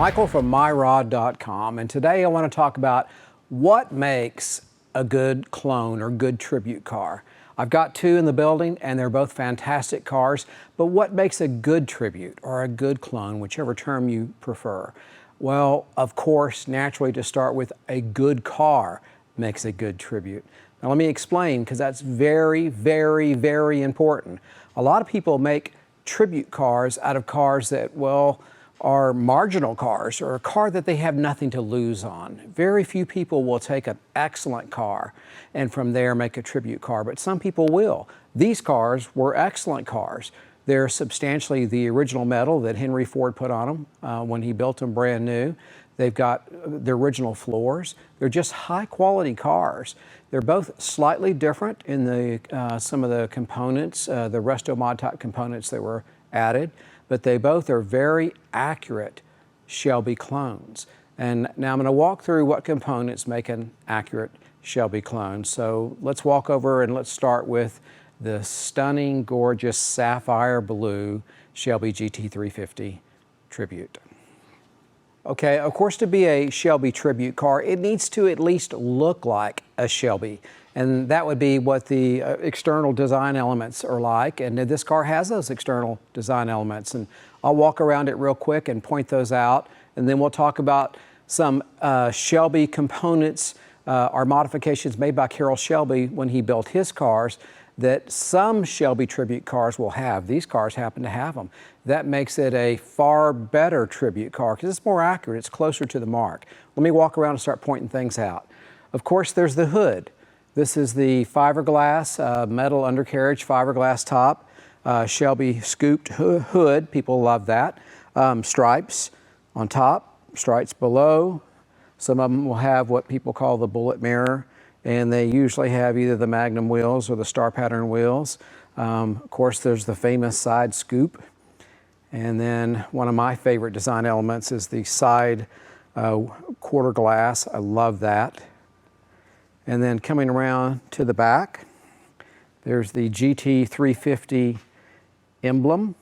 Michael from myrod.com, and today I want to talk about what makes a good clone or good tribute car. I've got two in the building and they're both fantastic cars, but what makes a good tribute or a good clone, whichever term you prefer? Well, of course, naturally to start with, a good car makes a good tribute. Now let me explain, because that's very, very, very important. A lot of people make tribute cars out of cars that, well, are marginal cars or a car that they have nothing to lose on. Very few people will take an excellent car and from there make a tribute car, but some people will. These cars were excellent cars. They're substantially the original metal that Henry Ford put on them when he built them brand new. They've got the original floors. They're just high quality cars. They're both slightly different in the some of the components, the resto mod type components that were added, but they both are very accurate Shelby clones. And now I'm going to walk through what components make an accurate Shelby clone. So let's walk over and let's start with the stunning, gorgeous sapphire blue Shelby GT350 Tribute. Okay, of course, to be a Shelby Tribute car, it needs to at least look like a Shelby. And that would be what the external design elements are like. And this car has those external design elements. And I'll walk around it real quick and point those out. And then we'll talk about some Shelby components or modifications made by Carroll Shelby when he built his cars that some Shelby Tribute cars will have. These cars happen to have them. That makes it a far better tribute car because it's more accurate, it's closer to the mark. Let me walk around and start pointing things out. Of course, there's the hood. This is the fiberglass, metal undercarriage, fiberglass top, Shelby scooped hood. People love that. Stripes on top, stripes below. Some of them will have what people call the bullet mirror, and they usually have either the Magnum wheels or the star pattern wheels. Of course, there's the famous side scoop. And then one of my favorite design elements is the side quarter glass. I love that. And then coming around to the back, there's the GT350 emblem,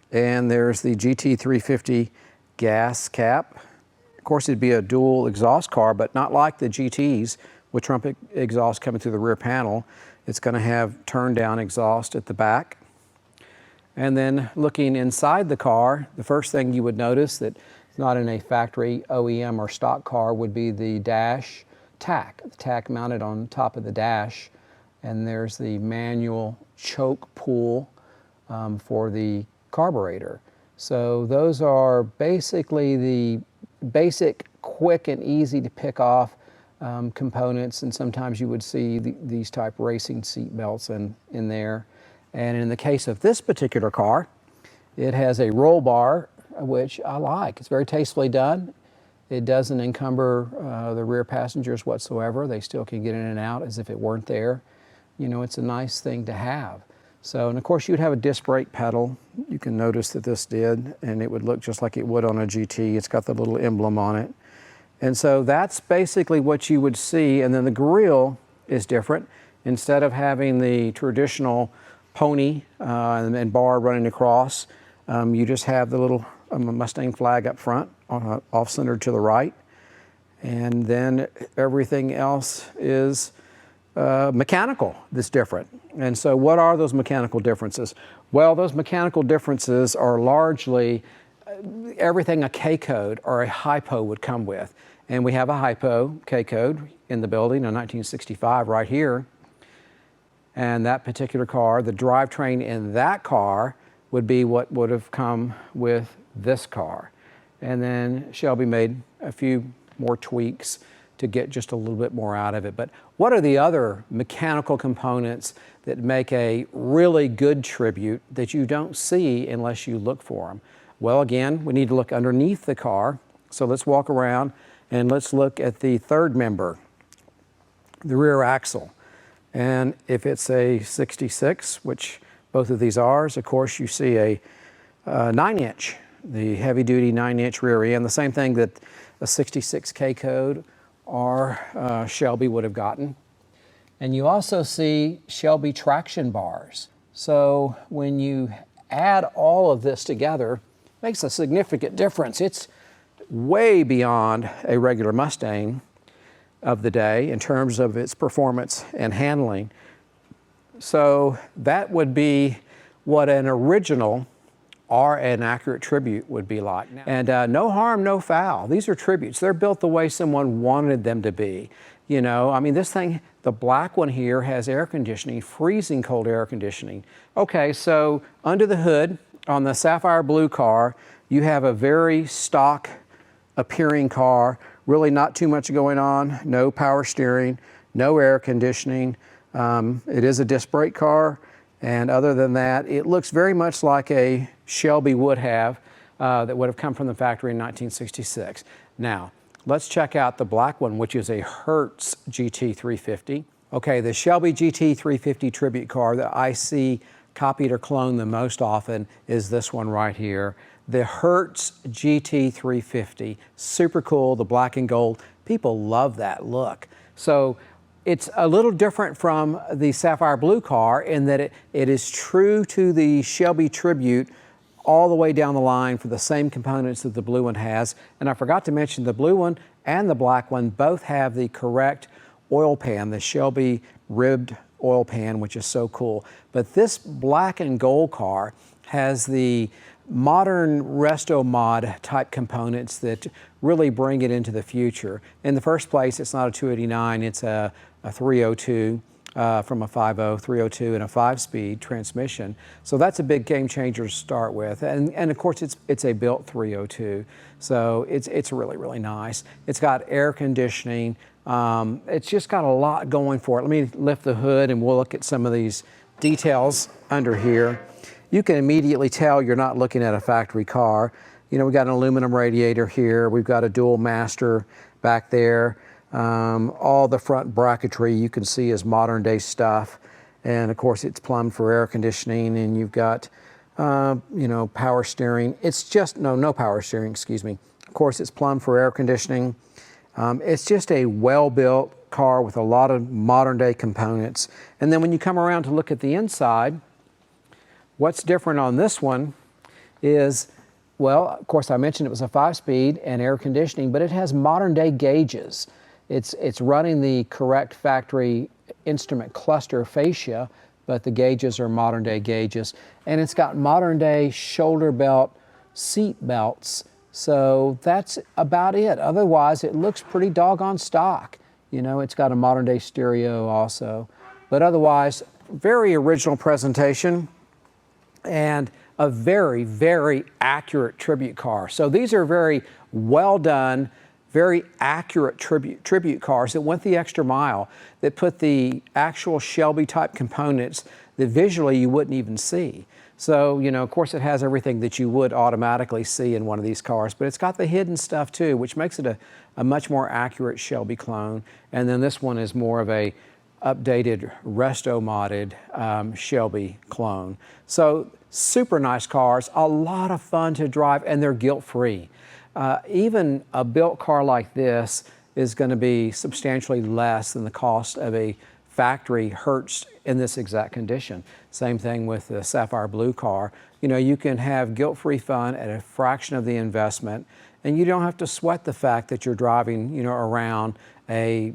and there's the GT350 gas cap. Of course, it'd be a dual exhaust car, but not like the GTs with trumpet exhaust coming through the rear panel. It's going to have turn down exhaust at the back. And then looking inside the car, the first thing you would notice that it's not in a factory OEM or stock car would be the dash tack. The tack mounted on top of the dash, and there's the manual choke pull for the carburetor. So those are basically the basic, quick and easy to pick off components, and sometimes you would see these type racing seat belts in there. And in the case of this particular car, it has a roll bar, which I like. It's very tastefully done. It doesn't encumber the rear passengers whatsoever. They still can get in and out as if it weren't there. You know, it's a nice thing to have. So, and of course you'd have a disc brake pedal. You can notice that this did, and it would look just like it would on a GT. It's got the little emblem on it. And so that's basically what you would see. And then the grille is different. Instead of having the traditional pony and bar running across, you just have the little Mustang flag up front, off-centered to the right. And then everything else is mechanical that's different. And so what are those mechanical differences? Well, those mechanical differences are largely everything a K-code or a hypo would come with. And we have a hypo K-code in the building, a 1965 right here. And that particular car, the drivetrain in that car would be what would have come with this car. And then Shelby made a few more tweaks to get just a little bit more out of it. But what are the other mechanical components that make a really good tribute that you don't see unless you look for them? Well, again, we need to look underneath the car. So let's walk around and let's look at the third member, the rear axle. And if it's a 66, which both of these are, of course you see a 9-inch, the heavy-duty 9-inch rear end, the same thing that a 66 K-code or Shelby would have gotten. And you also see Shelby traction bars. So when you add all of this together, it makes a significant difference. It's way beyond a regular Mustang of the day in terms of its performance and handling. So that would be what an original or an accurate tribute would be like. And no harm, no foul. These are tributes. They're built the way someone wanted them to be. You know, I mean, this thing, the black one here has air conditioning, freezing cold air conditioning. Okay, so under the hood on the sapphire blue car, you have a very stock appearing car, really not too much going on, no power steering, no air conditioning. It is a disc brake car, and other than that, it looks very much like a Shelby would have, that would have come from the factory in 1966. Now, let's check out the black one, which is a Hertz GT350. Okay, the Shelby GT350 tribute car that I see copied or cloned the most often is this one right here. The Hertz GT350, super cool, the black and gold. People love that look. So it's a little different from the sapphire blue car in that it is true to the Shelby tribute all the way down the line for the same components that the blue one has. And I forgot to mention the blue one and the black one both have the correct oil pan, the Shelby ribbed oil pan, which is so cool. But this black and gold car has the modern resto mod type components that really bring it into the future. In the first place, it's not a 289, it's a 302 from a 5.0, 302 and a 5-speed transmission. So that's a big game changer to start with. And of course, it's a built 302. So it's really, really nice. It's got air conditioning. It's just got a lot going for it. Let me lift the hood and we'll look at some of these details under here. You can immediately tell you're not looking at a factory car. You know, we've got an aluminum radiator here. We've got a dual master back there. All the front bracketry you can see is modern day stuff. And of course it's plumbed for air conditioning, and you've got, you know, power steering. It's just, no power steering, excuse me. Of course it's plumbed for air conditioning. It's just a well-built car with a lot of modern day components. And then when you come around to look at the inside, what's different on this one is, well, of course I mentioned it was a 5-speed and air conditioning, but it has modern day gauges. It's running the correct factory instrument cluster fascia, but the gauges are modern day gauges. And it's got modern day shoulder belt seat belts. So that's about it. Otherwise, it looks pretty doggone stock. You know, it's got a modern day stereo also. But otherwise, very original presentation and a very, very accurate tribute car. So these are very well done, very accurate tribute cars that went the extra mile, that put the actual Shelby type components that visually you wouldn't even see. So, you know, of course it has everything that you would automatically see in one of these cars, but it's got the hidden stuff too, which makes it a much more accurate Shelby clone. And then this one is more of a updated, resto-modded Shelby clone. So super nice cars, a lot of fun to drive, and they're guilt-free. Even a built car like this is going to be substantially less than the cost of a factory Hertz in this exact condition. Same thing with the sapphire blue car. You know, you can have guilt-free fun at a fraction of the investment, and you don't have to sweat the fact that you're driving, you know, around a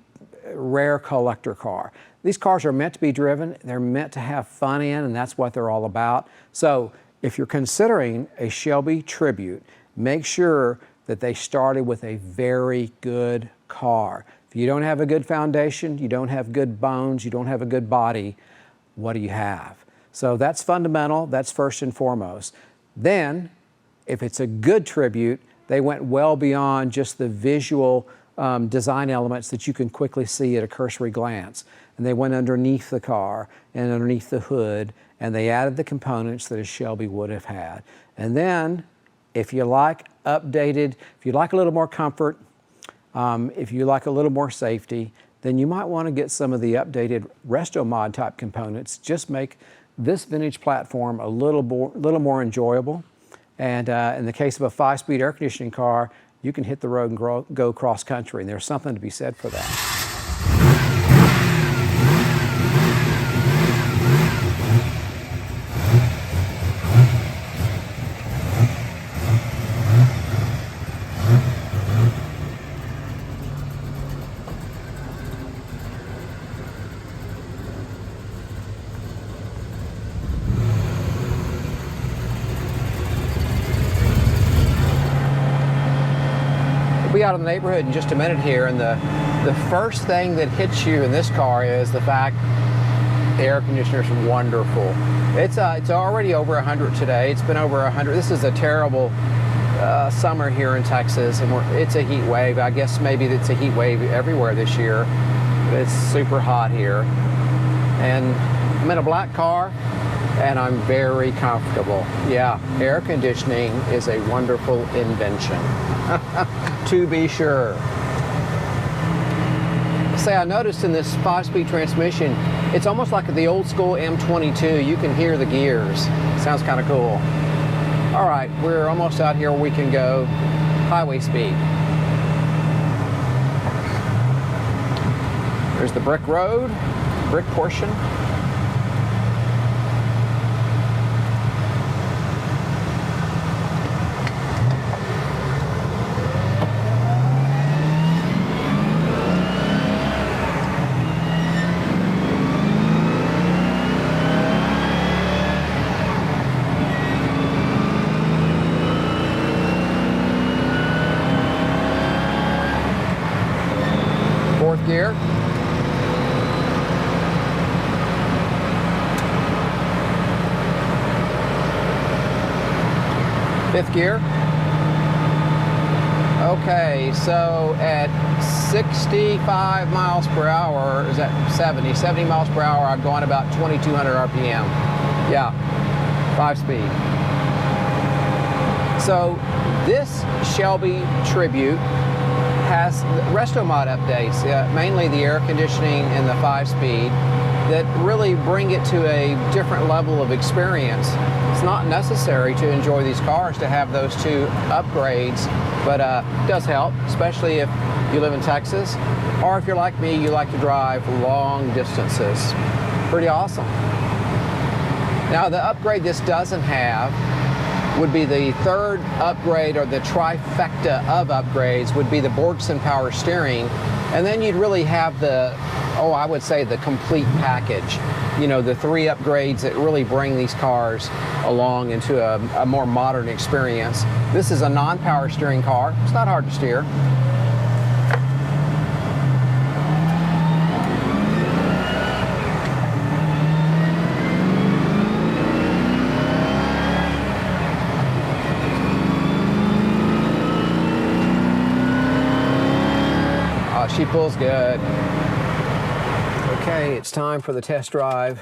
rare collector car. These cars are meant to be driven, they're meant to have fun in, and that's what they're all about. So if you're considering a Shelby Tribute, make sure that they started with a very good car. If you don't have a good foundation, you don't have good bones, you don't have a good body, what do you have? So that's fundamental, that's first and foremost. Then, if it's a good Tribute, they went well beyond just the visual design elements that you can quickly see at a cursory glance. And they went underneath the car and underneath the hood, and they added the components that a Shelby would have had. And then, if you like updated, if you like a little more comfort, if you like a little more safety, then you might want to get some of the updated resto mod type components. Just make this vintage platform a little more enjoyable. And in the case of a 5-speed air conditioning car, you can hit the road and go cross country, and there's something to be said for that. be out in the neighborhood in just a minute here, and the first thing that hits you in this car is the fact the air conditioner is wonderful. It's already over 100 today. It's been over 100. This is a terrible summer here in Texas, and it's a heat wave. I guess maybe it's a heat wave everywhere this year. It's super hot here. And I'm in a black car, and I'm very comfortable. Yeah, air conditioning is a wonderful invention, to be sure. Say, I noticed in this 5-speed transmission, it's almost like the old school M22. You can hear the gears. Sounds kind of cool. All right, we're almost out here where we can go highway speed. There's the brick road, brick portion. Fourth gear. Fifth gear. Okay, so at 65 miles per hour, is that 70 miles per hour, I'm going about 2,200 RPM. Yeah, 5-speed. So this Shelby Tribute has resto mod updates, mainly the air conditioning and the 5-speed, that really bring it to a different level of experience. It's not necessary to enjoy these cars to have those two upgrades, but it does help, especially if you live in Texas, or if you're like me, you like to drive long distances. Pretty awesome. Now, the upgrade this doesn't have would be the third upgrade, or the trifecta of upgrades would be the Borgson power steering, and then you'd really have the, I would say the complete package. You know, the 3 upgrades that really bring these cars along into a more modern experience. This is a non-power steering car. It's not hard to steer. She pulls good. Okay, it's time for the test drive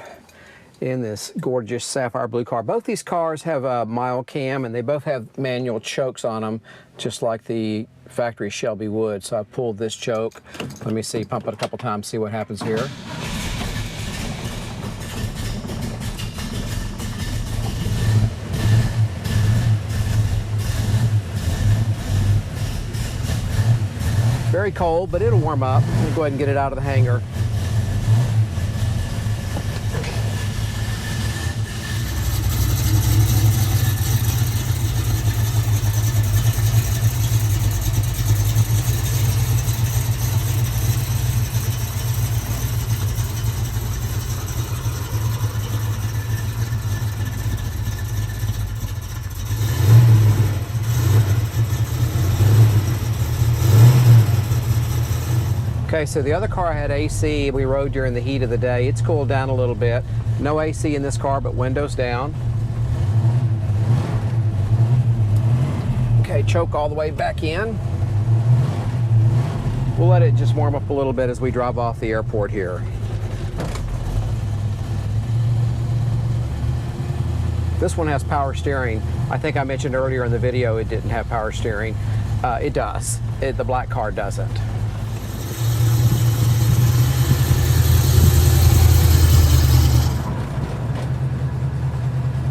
in this gorgeous sapphire blue car. Both these cars have a mild cam, and they both have manual chokes on them, just like the factory Shelby would. So I pulled this choke. Let me see, pump it a couple times, see what happens here. Very cold, but it'll warm up. Let me go ahead and get it out of the hanger. Okay, so the other car had AC. We rode during the heat of the day. It's cooled down a little bit. No AC in this car, but windows down. Okay, choke all the way back in. We'll let it just warm up a little bit as we drive off the airport here. This one has power steering. I think I mentioned earlier in the video it didn't have power steering. It does. The black car doesn't.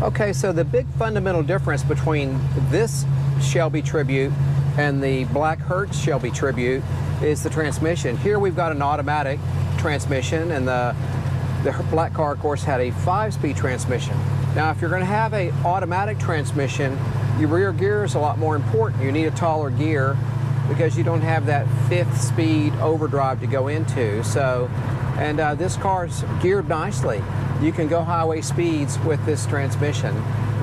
Okay, so the big fundamental difference between this Shelby Tribute and the black Hertz Shelby Tribute is the transmission. Here we've got an automatic transmission, and the black car, of course, had a 5-speed transmission. Now, if you're going to have an automatic transmission, your rear gear is a lot more important. You need a taller gear because you don't have that 5th speed overdrive to go into. So, and this car's geared nicely. You can go highway speeds with this transmission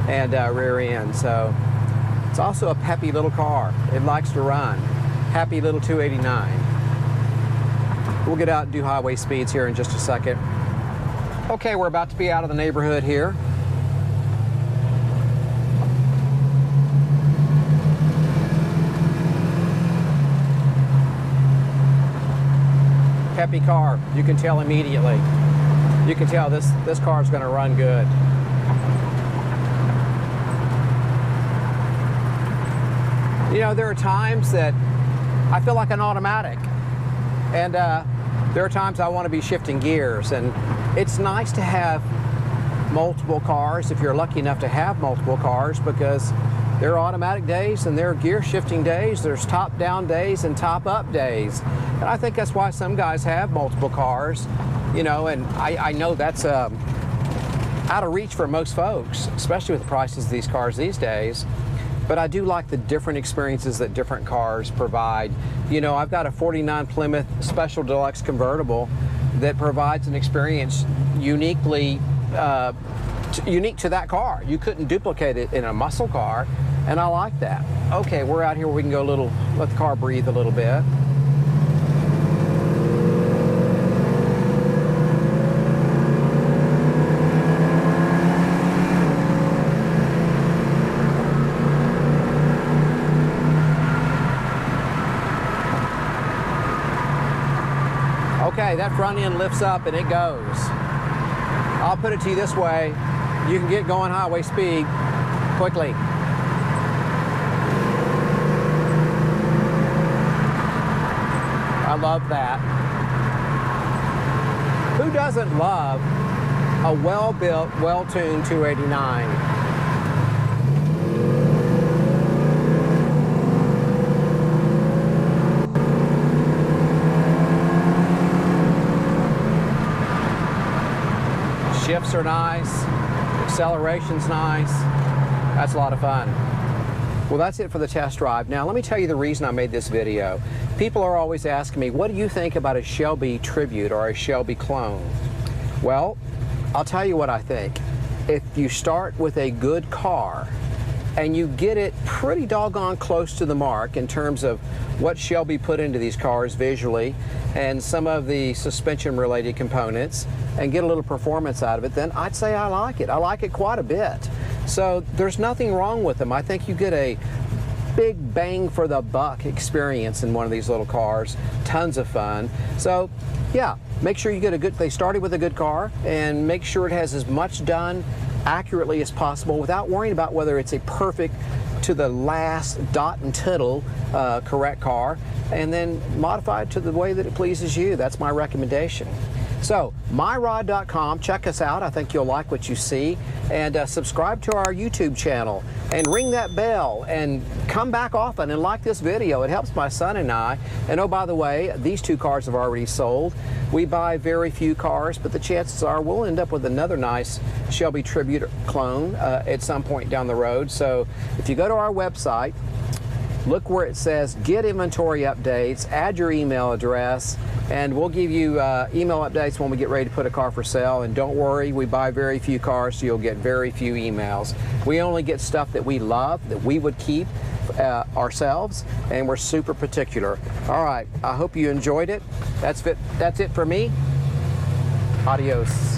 and rear end. So it's also a peppy little car. It likes to run. happy little 289. We'll get out and do highway speeds here in just a second. Okay, we're about to be out of the neighborhood here. Peppy car, you can tell immediately. You can tell this car is going to run good. You know, there are times that I feel like an automatic, and there are times I want to be shifting gears, and it's nice to have multiple cars if you're lucky enough to have multiple cars, because there are automatic days and there are gear shifting days. There's top down days and top up days. And I think that's why some guys have multiple cars, you know, and I know that's out of reach for most folks, especially with the prices of these cars these days. But I do like the different experiences that different cars provide. You know, I've got a 49 Plymouth Special Deluxe convertible that provides an experience uniquely unique to that car. You couldn't duplicate it in a muscle car, and I like that. Okay, we're out here where we can go a little, let the car breathe a little bit. Okay, that front end lifts up and it goes. I'll put it to you this way, you can get going highway speed quickly. I love that. Who doesn't love a well-built, well-tuned 289? Shifts are nice, acceleration's nice. That's a lot of fun. Well, that's it for the test drive. Now, let me tell you the reason I made this video. People are always asking me, what do you think about a Shelby Tribute or a Shelby clone? Well, I'll tell you what I think. If you start with a good car and you get it pretty doggone close to the mark in terms of what Shelby put into these cars visually and some of the suspension related components, and get a little performance out of it, then I'd say I like it. I like it quite a bit. So there's nothing wrong with them. I think you get a big bang for the buck experience in one of these little cars. Tons of fun. So yeah, make sure you get a good, they started with a good car, and make sure it has as much done accurately as possible without worrying about whether it's a perfect to the last dot and tittle correct car, and then modify it to the way that it pleases you. That's my recommendation. So, myrod.com, check us out. I think you'll like what you see. And subscribe to our YouTube channel. And ring that bell. And come back often and like this video. It helps my son and I. And oh, by the way, these two cars have already sold. We buy very few cars, but the chances are we'll end up with another nice Shelby Tribute clone at some point down the road. So, if you go to our website, look where it says Get Inventory Updates, add your email address, and we'll give you email updates when we get ready to put a car for sale. And don't worry, we buy very few cars, so you'll get very few emails. We only get stuff that we love, that we would keep ourselves, and we're super particular. All right, I hope you enjoyed it. That's it for me. Adios.